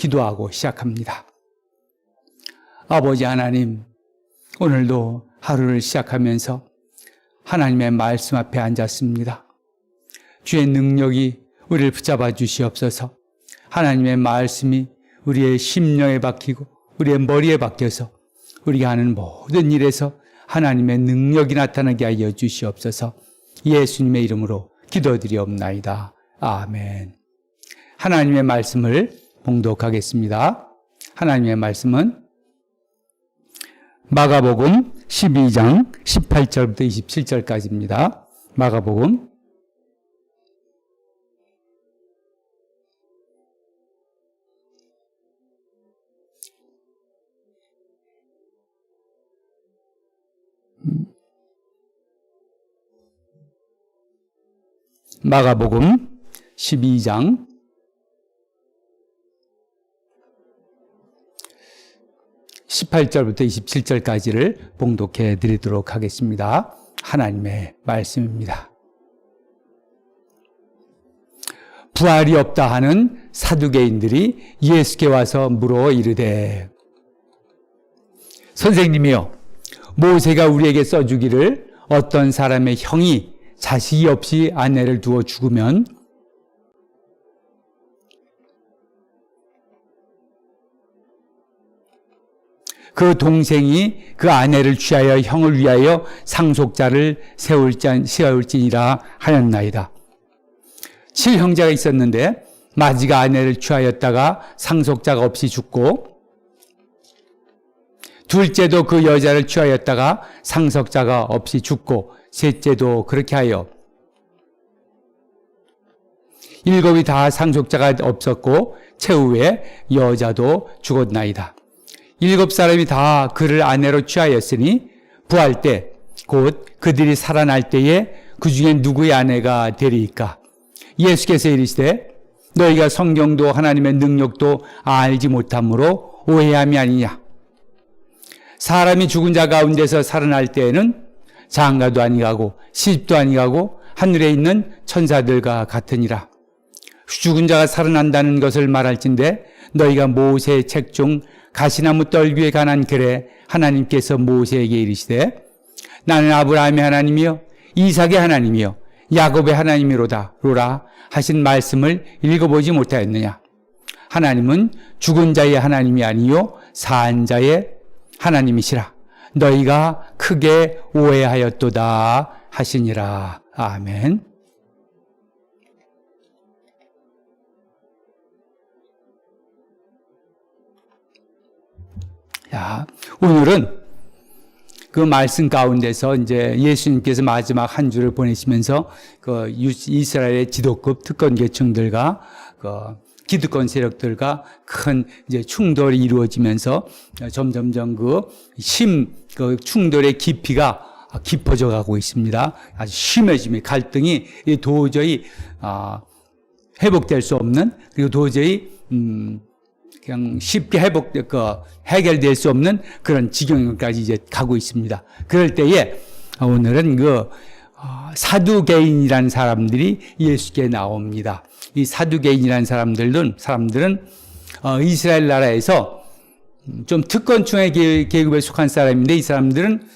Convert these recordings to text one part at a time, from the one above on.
기도하고 시작합니다. 아버지 하나님, 오늘도 하루를 시작하면서 하나님의 말씀 앞에 앉았습니다. 주의 능력이 우리를 붙잡아 주시옵소서. 하나님의 말씀이 우리의 심령에 박히고 우리의 머리에 박혀서 우리가 하는 모든 일에서 하나님의 능력이 나타나게 하여 주시옵소서. 예수님의 이름으로 기도드리옵나이다. 아멘. 하나님의 말씀을 봉독하겠습니다. 하나님의 말씀은 마가복음 12장 18절부터 27절까지입니다. 마가복음 12장 18절부터 27절까지를 봉독해 드리도록 하겠습니다. 하나님의 말씀입니다. 부활이 없다 하는 사두개인들이 예수께 와서 물어 이르되, 선생님이여, 모세가 우리에게 써주기를 어떤 사람의 형이 자식이 없이 아내를 두어 죽으면 그 동생이 그 아내를 취하여 형을 위하여 상속자를 세울지니라 하였나이다. 7형제가 있었는데 마지가 아내를 취하였다가 상속자가 없이 죽고, 둘째도 그 여자를 취하였다가 상속자가 없이 죽고, 셋째도 그렇게 하여 7이 다 상속자가 없었고 최후에 여자도 죽었나이다. 7사람이 다 그를 아내로 취하였으니 부활 때 곧 그들이 살아날 때에 그 중에 누구의 아내가 되리이까? 예수께서 이르시되 너희가 성경도 하나님의 능력도 알지 못함으로 오해함이 아니냐. 사람이 죽은 자 가운데서 살아날 때에는 장가도 아니가고 시집도 아니가고 하늘에 있는 천사들과 같으니라. 죽은 자가 살아난다는 것을 말할진대 너희가 모세의 책 중 가시나무 떨기에 관한 글에 하나님께서 모세에게 이르시되 나는 아브라함의 하나님이요 이삭의 하나님이요 야곱의 하나님이로다 로라 하신 말씀을 읽어보지 못하였느냐. 하나님은 죽은 자의 하나님이 아니요 산 자의 하나님이시라. 너희가 크게 오해하였도다 하시니라. 아멘. 자, 오늘은 그 말씀 가운데서 이제 예수님께서 마지막 한 주를 보내시면서 그 이스라엘의 지도급 특권 계층들과 그 기득권 세력들과 큰 이제 충돌이 이루어지면서 점점점 그 충돌의 깊이가 깊어져 가고 있습니다. 아주 심해지면 갈등이 도저히 회복될 수 없는, 그리고 도저히 그냥 쉽게 해결될 수 없는 그런 지경까지 이제 가고 있습니다. 그럴 때에 오늘은 그 사두개인이라는 사람들이 예수께 나옵니다. 이 사두개인이라는 사람들은 이스라엘 나라에서 좀 특권층의 계급에 속한 사람인데, 이 사람들은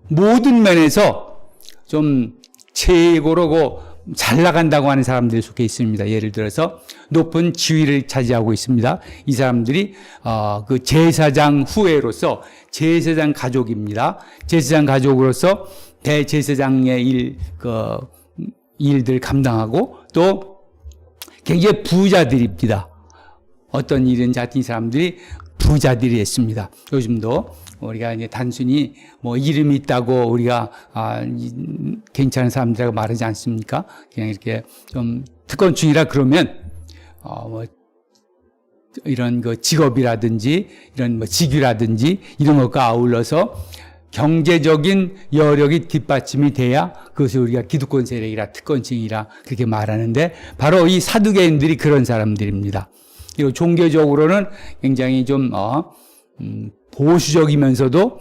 모든 면에서 좀 최고로고 잘 나간다고 하는 사람들이 속해 있습니다. 예를 들어서 높은 지위를 차지하고 있습니다. 이 사람들이 그 제사장 후예로서 제사장 가족입니다. 제사장 가족으로서 대제사장의 일들 감당하고 또 굉장히 부자들입니다. 어떤 일인지 하여튼 이 사람들이 부자들이 했습니다. 요즘도 우리가 이제 단순히 뭐 이름이 있다고 우리가 괜찮은 사람들이라고 말하지 않습니까? 그냥 이렇게 좀 특권층이라 그러면 뭐 이런 그 직업이라든지 이런 뭐 직위라든지 이런 것과 아울러서 경제적인 여력이 뒷받침이 돼야 그것을 우리가 기득권 세력이라 특권층이라 그렇게 말하는데, 바로 이 사두개인들이 그런 사람들입니다. 그리고 종교적으로는 굉장히 좀 보수적이면서도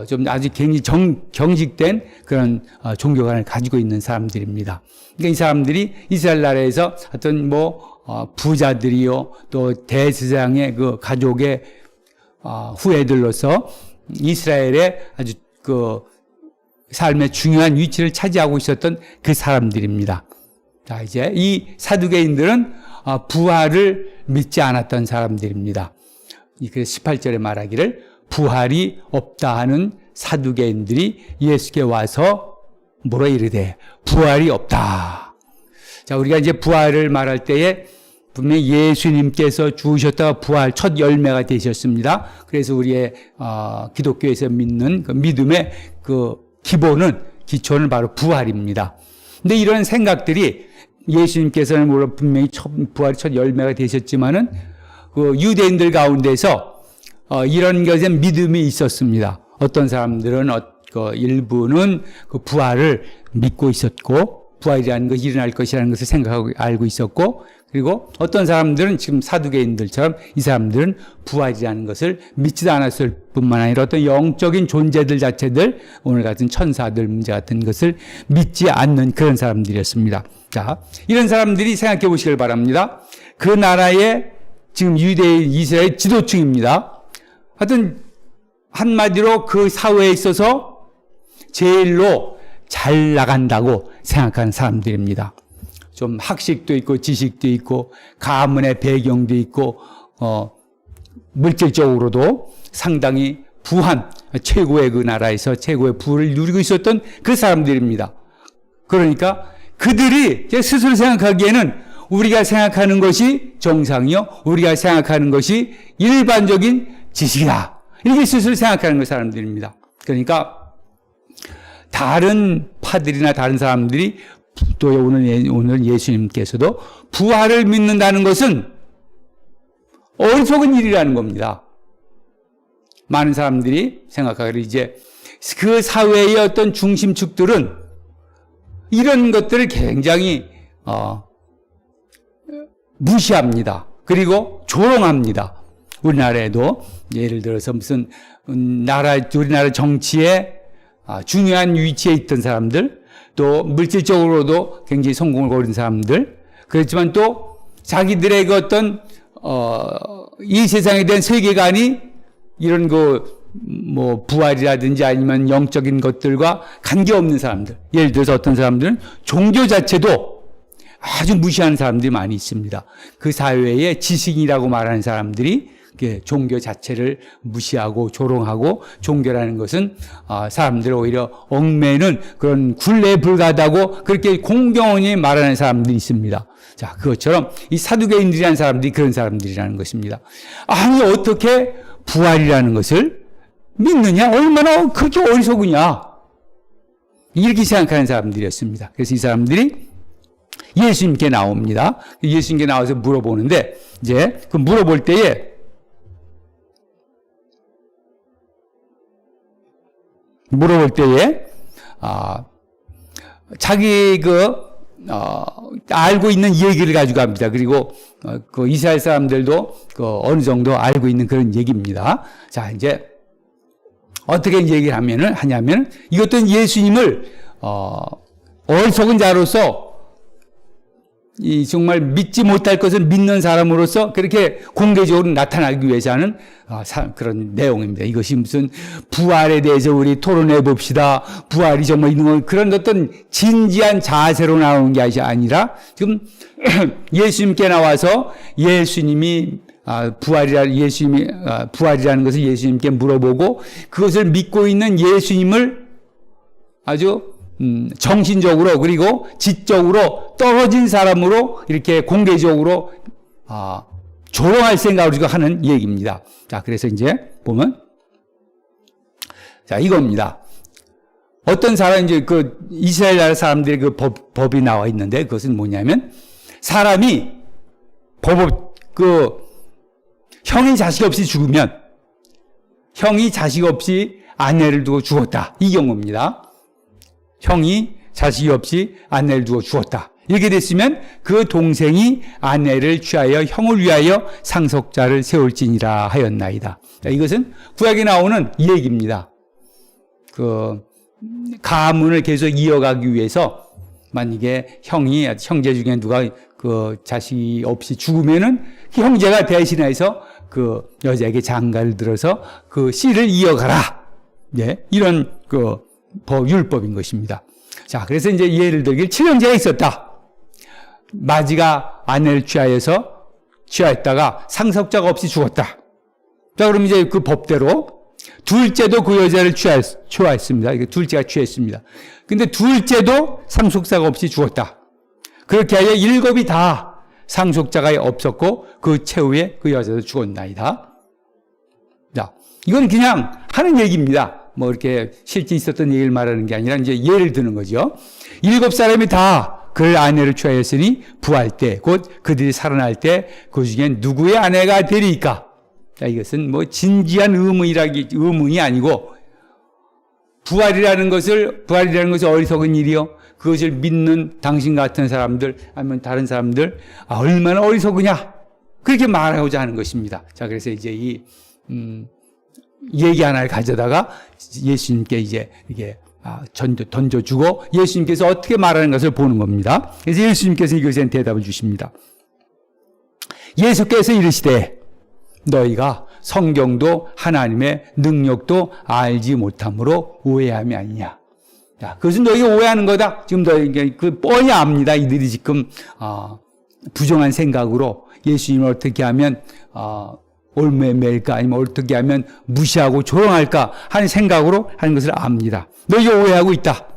좀 아주 굉장히 경직된 그런 종교관을 가지고 있는 사람들입니다. 그러니까 이 사람들이 이스라엘 나라에서 어떤 부자들이요, 또 대제사장의 그 가족의 후예들로서 이스라엘의 아주 그 삶의 중요한 위치를 차지하고 있었던 그 사람들입니다. 자, 이제 이 사두개인들은 부활을 믿지 않았던 사람들입니다. 그래서 18절에 말하기를 부활이 없다 하는 사두개인들이 예수께 와서 뭐라 이르되 부활이 없다. 자, 우리가 이제 부활을 말할 때에 분명히 예수님께서 주우셨다가 부활 첫 열매가 되셨습니다. 그래서 우리의 기독교에서 믿는 그 믿음의 그 기초는 바로 부활입니다. 근데 이런 생각들이 예수님께서는 물론 분명히 부활이 첫 열매가 되셨지만은 그 유대인들 가운데서 이런 것에 믿음이 있었습니다. 어떤 사람들은 일부는 그 부활을 믿고 있었고 부활이라는 것이 일어날 것이라는 것을 생각하고 알고 있었고, 그리고 어떤 사람들은 지금 사두개인들처럼 이 사람들은 부활이라는 것을 믿지도 않았을 뿐만 아니라 어떤 영적인 존재들 자체들, 오늘 같은 천사들 문제 같은 것을 믿지 않는 그런 사람들이었습니다. 자, 이런 사람들이 생각해 보시길 바랍니다. 그 나라의 지금 유대인 이스라엘 지도층입니다. 하여튼 한마디로 그 사회에 있어서 제일로 잘 나간다고 생각하는 사람들입니다. 좀 학식도 있고 지식도 있고 가문의 배경도 있고 물질적으로도 상당히 부한 최고의 그 나라에서 최고의 부를 누리고 있었던 그 사람들입니다. 그러니까 그들이 스스로 생각하기에는 우리가 생각하는 것이 정상이요, 우리가 생각하는 것이 일반적인 지식이다, 이렇게 스스로 생각하는 그 사람들입니다. 그러니까 다른 파들이나 다른 사람들이 또 오늘 예수님께서도 부활을 믿는다는 것은 어리석은 일이라는 겁니다. 많은 사람들이 생각하기를 이제 그 사회의 어떤 중심축들은 이런 것들을 굉장히 무시합니다. 그리고 조롱합니다. 우리나라에도 예를 들어서 무슨 우리나라 정치에 중요한 위치에 있던 사람들, 또 물질적으로도 굉장히 성공을 거둔 사람들, 그렇지만 또 자기들의 그 어떤 이 세상에 대한 세계관이 이런 부활이라든지 아니면 영적인 것들과 관계없는 사람들, 예를 들어서 어떤 사람들은 종교 자체도 아주 무시하는 사람들이 많이 있습니다. 그 사회의 지식이라고 말하는 사람들이 종교 자체를 무시하고 조롱하고, 종교라는 것은 사람들을 오히려 얽매는 그런 굴레에 불과하다고 그렇게 공경원히 말하는 사람들이 있습니다. 자, 그것처럼 이 사두개인들이라는 사람들이 그런 사람들이라는 것입니다. 아니, 어떻게 부활이라는 것을 믿느냐? 얼마나 그렇게 어리석으냐? 이렇게 생각하는 사람들이었습니다. 그래서 이 사람들이 예수님께 나옵니다. 예수님께 나와서 물어보는데, 이제 그 물어볼 때에 자기 알고 있는 얘기를 가지고 합니다. 그리고 그 이스라엘 사람들도 어느 정도 알고 있는 그런 얘기입니다. 자, 이제 어떻게 얘기를 하냐면 이것도 예수님을 어리석은 자로서 정말 믿지 못할 것을 믿는 사람으로서 그렇게 공개적으로 나타나기 위해서 하는 그런 내용입니다. 이것이 무슨 부활에 대해서 우리 토론해 봅시다, 부활이 정말 있는 건, 그런 어떤 진지한 자세로 나오는 게 아니라 지금 예수님께 나와서 예수님이 부활이라는 것을 예수님께 물어보고 그것을 믿고 있는 예수님을 아주 정신적으로 그리고 지적으로 떨어진 사람으로 이렇게 공개적으로 조롱할 생각을 지금 하는 얘기입니다. 자, 그래서 이제 보면, 자, 이겁니다. 어떤 사람, 이제 이스라엘 나라 사람들의 법이 나와 있는데, 그것은 뭐냐면, 사람이 형이 자식 없이 죽으면, 형이 자식 없이 아내를 두고 죽었다, 이 경우입니다. 형이 자식이 없이 아내를 두고 죽었다, 이렇게 됐으면 그 동생이 아내를 취하여 형을 위하여 상속자를 세울지니라 하였나이다. 자, 이것은 구약에 나오는 이 얘기입니다. 가문을 계속 이어가기 위해서 만약에 형제 중에 누가 그 자식이 없이 죽으면은 그 형제가 대신해서 그 여자에게 장가를 들어서 그 씨를 이어가라. 네, 이런 그 율법인 것입니다. 자, 그래서 이제 예를 들길 7형제가 있었다. 마지가 아내를 취하였다가 상속자가 없이 죽었다. 자, 그럼 이제 그 법대로 둘째도 그 여자를 취하였습니다. 이게 둘째가 취했습니다. 근데 둘째도 상속자가 없이 죽었다. 그렇게 하여 일곱이 다 상속자가 없었고 그 최후에 그 여자도 죽었나이다. 자, 이건 그냥 하는 얘기입니다. 뭐 이렇게 실제 있었던 얘기를 말하는 게 아니라 이제 예를 드는 거죠. 7사람이 다 그를 아내를 취하였으니 부할 때, 곧 그들이 살아날 때 그 중에 누구의 아내가 되리까? 자, 이것은 뭐 진지한 의문이 아니고 부활이라는 것을 어리석은 일이요. 그것을 믿는 당신 같은 사람들 아니면 다른 사람들 얼마나 어리석으냐 그렇게 말하고자 하는 것입니다. 자, 그래서 이제 이 얘기 하나를 가져다가 예수님께 이제 이게 던져주고 예수님께서 어떻게 말하는 것을 보는 겁니다. 그래서 예수님께서 이것에 대답을 주십니다. 예수께서 이르시되 너희가 성경도 하나님의 능력도 알지 못함으로 오해함이 아니냐. 자, 그것은 너희가 오해하는 거다. 지금 너희 그 뻔히 압니다. 이들이 지금 부정한 생각으로 예수님을 어떻게 하면 올매매일까 아니면 어떻게 하면 무시하고 조롱할까 하는 생각으로 하는 것을 압니다. 너희가 오해하고 있다.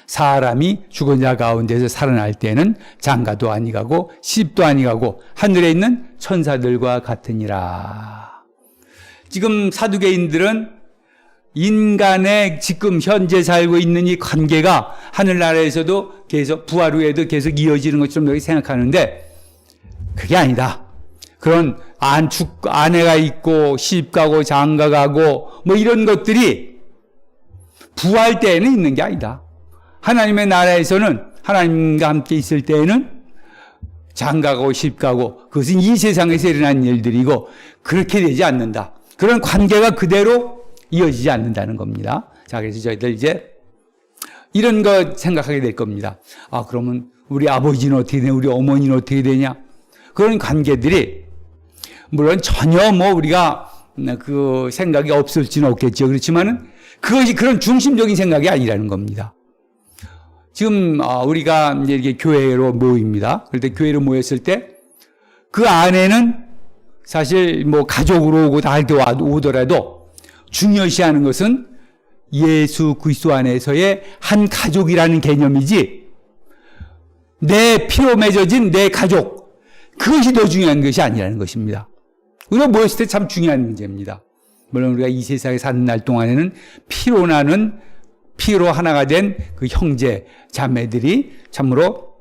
사람이 죽은 자 가운데서 살아날 때는 장가도 아니가고 시집도 아니가고 하늘에 있는 천사들과 같으니라. 지금 사두개인들은 인간의 지금 현재 살고 있는 이 관계가 하늘나라에서도 계속 부활 후에도 계속 이어지는 것처럼 여기 생각하는데 그게 아니다. 그런 아내가 있고 시집 가고 장가 가고 뭐 이런 것들이 부활 때에는 있는 게 아니다. 하나님의 나라에서는 하나님과 함께 있을 때에는 장가가고 시집가고 그것은 이 세상에서 일어난 일들이고 그렇게 되지 않는다. 그런 관계가 그대로 이어지지 않는다는 겁니다. 자, 그래서 저희들 이제 이런 거 생각하게 될 겁니다. 그러면 우리 아버지는 어떻게 되냐, 우리 어머니는 어떻게 되냐. 그런 관계들이 물론 전혀 뭐 우리가 그 생각이 없을지는 없겠죠. 그렇지만은 그것이 그런 중심적인 생각이 아니라는 겁니다. 지금 우리가 이제 이렇게 교회로 모입니다. 그럴 때 교회로 모였을 때 그 안에는 사실 뭐 가족으로 오고 다 할 때 오더라도 중요시하는 것은 예수 그리스도 안에서의 한 가족이라는 개념이지 내 피로 맺어진 내 가족 그것이 더 중요한 것이 아니라는 것입니다. 우리가 모였을 때 참 중요한 문제입니다. 물론 우리가 이 세상에 사는 날 동안에는 피로 하나가 된 그 형제 자매들이 참으로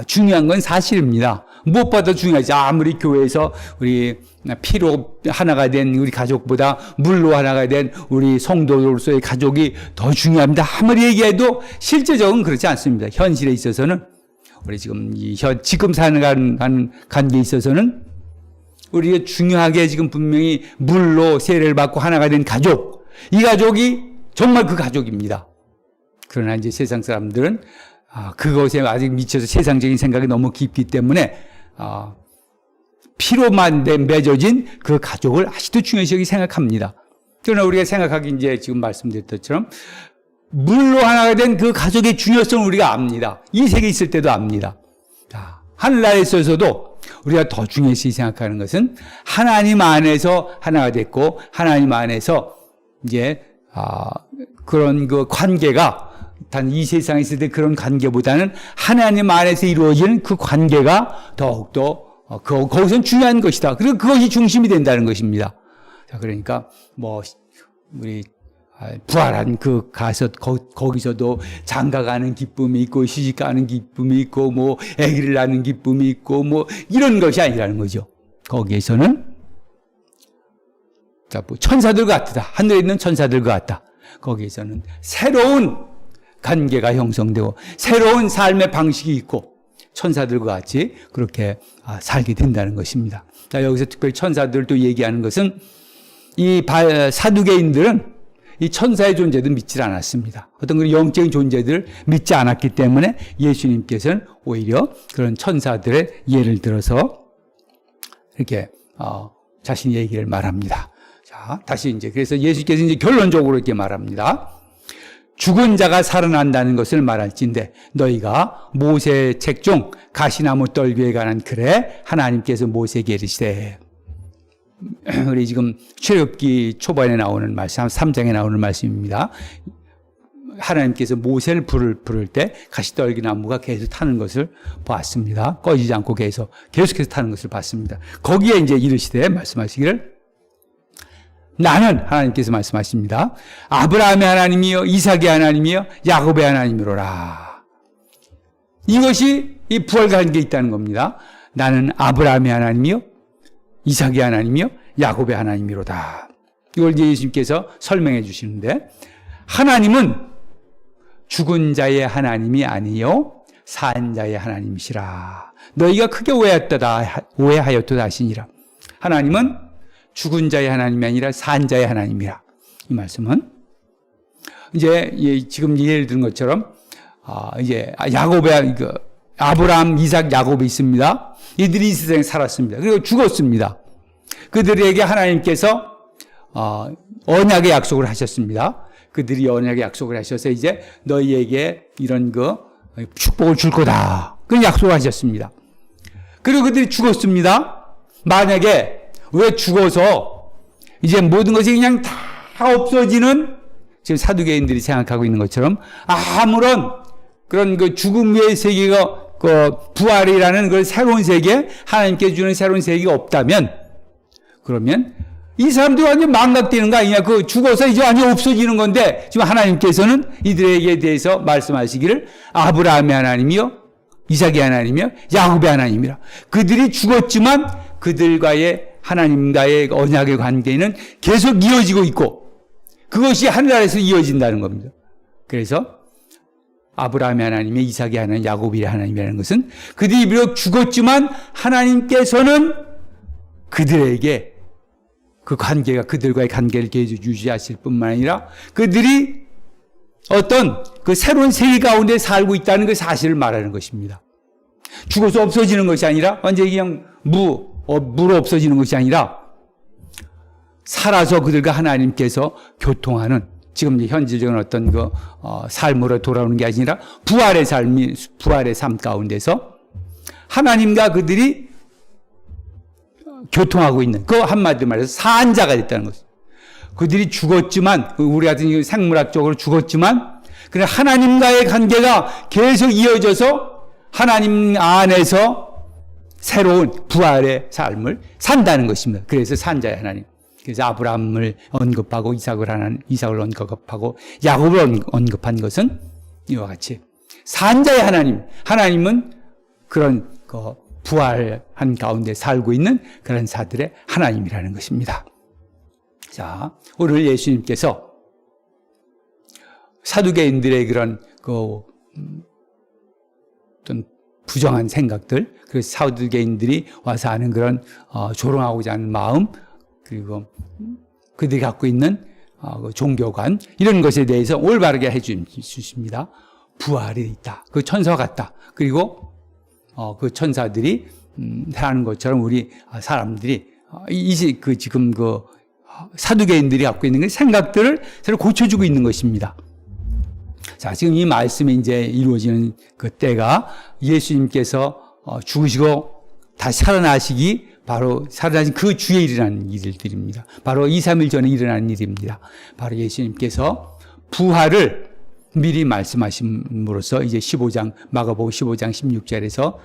중요한 건 사실입니다. 무엇보다 중요하지. 아무리 교회에서 우리 피로 하나가 된 우리 가족보다 물로 하나가 된 우리 성도로서의 가족이 더 중요합니다. 아무리 얘기해도 실제적으로는 그렇지 않습니다. 현실에 있어서는 우리 지금 지금 사는 관계에 있어서는 우리가 중요하게 지금 분명히 물로 세례를 받고 하나가 된 가족, 이 가족이 정말 그 가족입니다. 그러나 이제 세상 사람들은 그것에 아직 미쳐서 세상적인 생각이 너무 깊기 때문에 피로만 맺어진 그 가족을 아직도 중요시 생각합니다. 그러나 우리가 생각하기 이제 지금 말씀드렸던 것처럼 물로 하나가 된 그 가족의 중요성을 우리가 압니다. 이 세계에 있을 때도 압니다. 하늘나라에 있어서도 우리가 더 중요시 생각하는 것은 하나님 안에서 하나가 됐고 하나님 안에서 이제 그런 그 관계가 단 이 세상에 있을 때 그런 관계보다는 하나님 안에서 이루어지는 그 관계가 더욱더 거기선 중요한 것이다. 그리고 그것이 중심이 된다는 것입니다. 자, 그러니까 뭐 우리 부활한 거기서도 장가가는 기쁨이 있고 시집가는 기쁨이 있고 뭐 아기를 낳는 기쁨이 있고 뭐 이런 것이 아니라는 거죠. 거기에서는 뭐 천사들과 같다. 하늘에 있는 천사들과 같다. 거기에서는 새로운 관계가 형성되고 새로운 삶의 방식이 있고 천사들과 같이 그렇게 살게 된다는 것입니다. 자, 여기서 특별히 천사들도 얘기하는 것은 이 사두개인들은 이 천사의 존재도 믿지 않았습니다. 어떤 그런 영적인 존재들을 믿지 않았기 때문에 예수님께서는 오히려 그런 천사들의 예를 들어서 이렇게 자신의 얘기를 말합니다. 자, 다시 이제 그래서 예수께서 이제 결론적으로 이렇게 말합니다. 죽은 자가 살아난다는 것을 말할진대 너희가 모세 책 중 가시나무 떨기에 관한 글에 하나님께서 모세에게 이르시되 우리 지금 출애굽기 초반에 나오는 말씀 3장에 나오는 말씀입니다. 하나님께서 모세를 부를 때 가시떨기 나무가 계속 타는 것을 봤습니다. 꺼지지 않고 계속해서 타는 것을 봤습니다. 거기에 이제 이르시되 말씀하시기를 나는 하나님께서 말씀하십니다. 아브라함의 하나님이요 이삭의 하나님이요 야곱의 하나님이로라. 이것이 이 부활과 관계 있다는 겁니다. 나는 아브라함의 하나님이요 이삭의 하나님이요 야곱의 하나님이로다. 이걸 예수님께서 설명해 주시는데 하나님은 죽은 자의 하나님이 아니요 산 자의 하나님이시라. 너희가 크게 오해하였도다 하시니라. 하나님은 죽은 자의 하나님이 아니라 산 자의 하나님이라. 이 말씀은 이제 지금 예를 든 것처럼 이제 야곱의 아브라함, 이삭, 야곱이 있습니다. 이들이 이 세상에 살았습니다. 그리고 죽었습니다. 그들에게 하나님께서 언약의 약속을 하셨습니다. 그들이 언약의 약속을 하셔서 이제 너희에게 이런 축복을 줄 거다. 그런 약속을 하셨습니다. 그리고 그들이 죽었습니다. 만약에 왜 죽어서 이제 모든 것이 그냥 다 없어지는 지금 사두개인들이 생각하고 있는 것처럼 아무런 그런 죽음 외의 세계가 부활이라는 그 새로운 세계, 하나님께 주는 새로운 세계가 없다면 그러면 이 사람들이 완전 망각되는 거 아니냐. 죽어서 이제 완전 없어지는 건데 지금 하나님께서는 이들에게 대해서 말씀하시기를 아브라함의 하나님이요 이삭의 하나님이요 야곱의 하나님이라. 그들이 죽었지만 그들과의 하나님과의 언약의 관계는 계속 이어지고 있고 그것이 하늘나라에서 이어진다는 겁니다. 그래서 아브라함의 하나님의 이삭의 하나님 야곱의 하나님이라는 것은 그들이 비록 죽었지만 하나님께서는 그들에게 그 관계가 그들과의 관계를 계속 유지하실 뿐만 아니라 그들이 어떤 그 새로운 세계 가운데 살고 있다는 그 사실을 말하는 것입니다. 죽어서 없어지는 것이 아니라 완전히 그냥 무로 없어지는 것이 아니라 살아서 그들과 하나님께서 교통하는 지금 현실적인 어떤 삶으로 돌아오는 게 아니라 부활의 삶 가운데서 하나님과 그들이 교통하고 있는 그 한마디로 말해서 산자가 됐다는 것입니다. 그들이 죽었지만 우리 같은 생물학적으로 죽었지만 그래 하나님과의 관계가 계속 이어져서 하나님 안에서 새로운 부활의 삶을 산다는 것입니다. 그래서 산자의 하나님. 그래서 아브라함을 언급하고 이삭을 언급하고 야곱을 언급한 것은 이와 같이 산자의 하나님은 그런 부활한 가운데 살고 있는 그런 자들의 하나님이라는 것입니다. 자, 오늘 예수님께서 사두개인들의 그런 어떤 부정한 생각들, 그래서 사두개인들이 와서 하는 그런 조롱하고자 하는 마음, 그리고 그들이 갖고 있는 종교관 이런 것에 대해서 올바르게 해주십니다. 부활이 있다. 그 천사와 같다. 그리고 그 천사들이 하는 것처럼 우리 사람들이 지금 사두개인들이 갖고 있는 생각들을 서로 고쳐주고 있는 것입니다. 자, 지금 이 말씀이 이제 이루어지는 그 때가 예수님께서 죽으시고 다시 살아나시기 바로 살아나신 그 주에 일어나는 일들입니다. 바로 2, 3일 전에 일어나는 일입니다. 바로 예수님께서 부활을 미리 말씀하심으로써 이제 15장, 마가복음 15장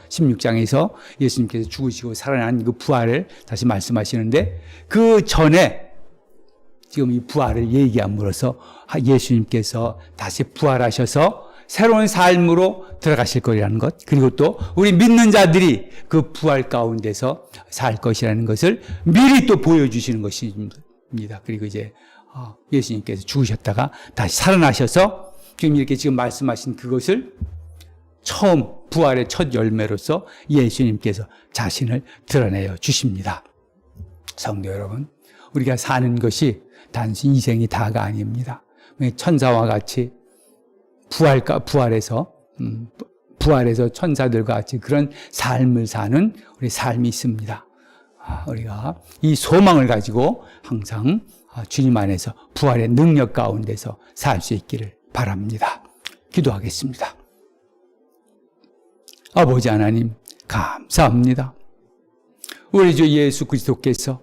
16장에서 예수님께서 죽으시고 살아난 그 부활을 다시 말씀하시는데 그 전에 지금 이 부활을 얘기함으로써 예수님께서 다시 부활하셔서 새로운 삶으로 들어가실 거라는 것, 그리고 또 우리 믿는 자들이 그 부활 가운데서 살 것이라는 것을 미리 또 보여주시는 것입니다. 그리고 이제 예수님께서 죽으셨다가 다시 살아나셔서 지금 이렇게 지금 말씀하신 그것을 처음 부활의 첫 열매로서 예수님께서 자신을 드러내어 주십니다. 성도 여러분, 우리가 사는 것이 단순히 인생이 다가 아닙니다. 천사와 같이 부활해서 천사들과 같이 그런 삶을 사는 우리 삶이 있습니다. 우리가 이 소망을 가지고 항상 주님 안에서 부활의 능력 가운데서 살 수 있기를 바랍니다. 기도하겠습니다. 아버지 하나님, 감사합니다. 우리 주 예수 그리스도께서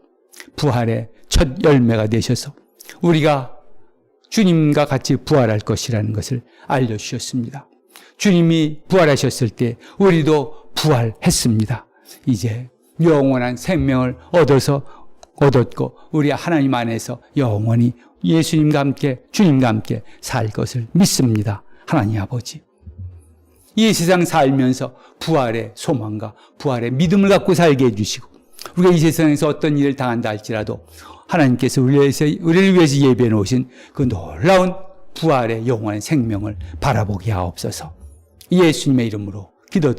부활의 첫 열매가 되셔서 우리가 주님과 같이 부활할 것이라는 것을 알려주셨습니다. 주님이 부활하셨을 때 우리도 부활했습니다. 이제 영원한 생명을 얻었고 우리 하나님 안에서 영원히 예수님과 함께 주님과 함께 살 것을 믿습니다. 하나님 아버지, 이 세상 살면서 부활의 소망과 부활의 믿음을 갖고 살게 해주시고 우리가 이 세상에서 어떤 일을 당한다 할지라도 하나님께서 우리를 위해서 예비해 놓으신 그 놀라운 부활의 영원한 생명을 바라보게 하옵소서. 예수님의 이름으로 기도드립니다.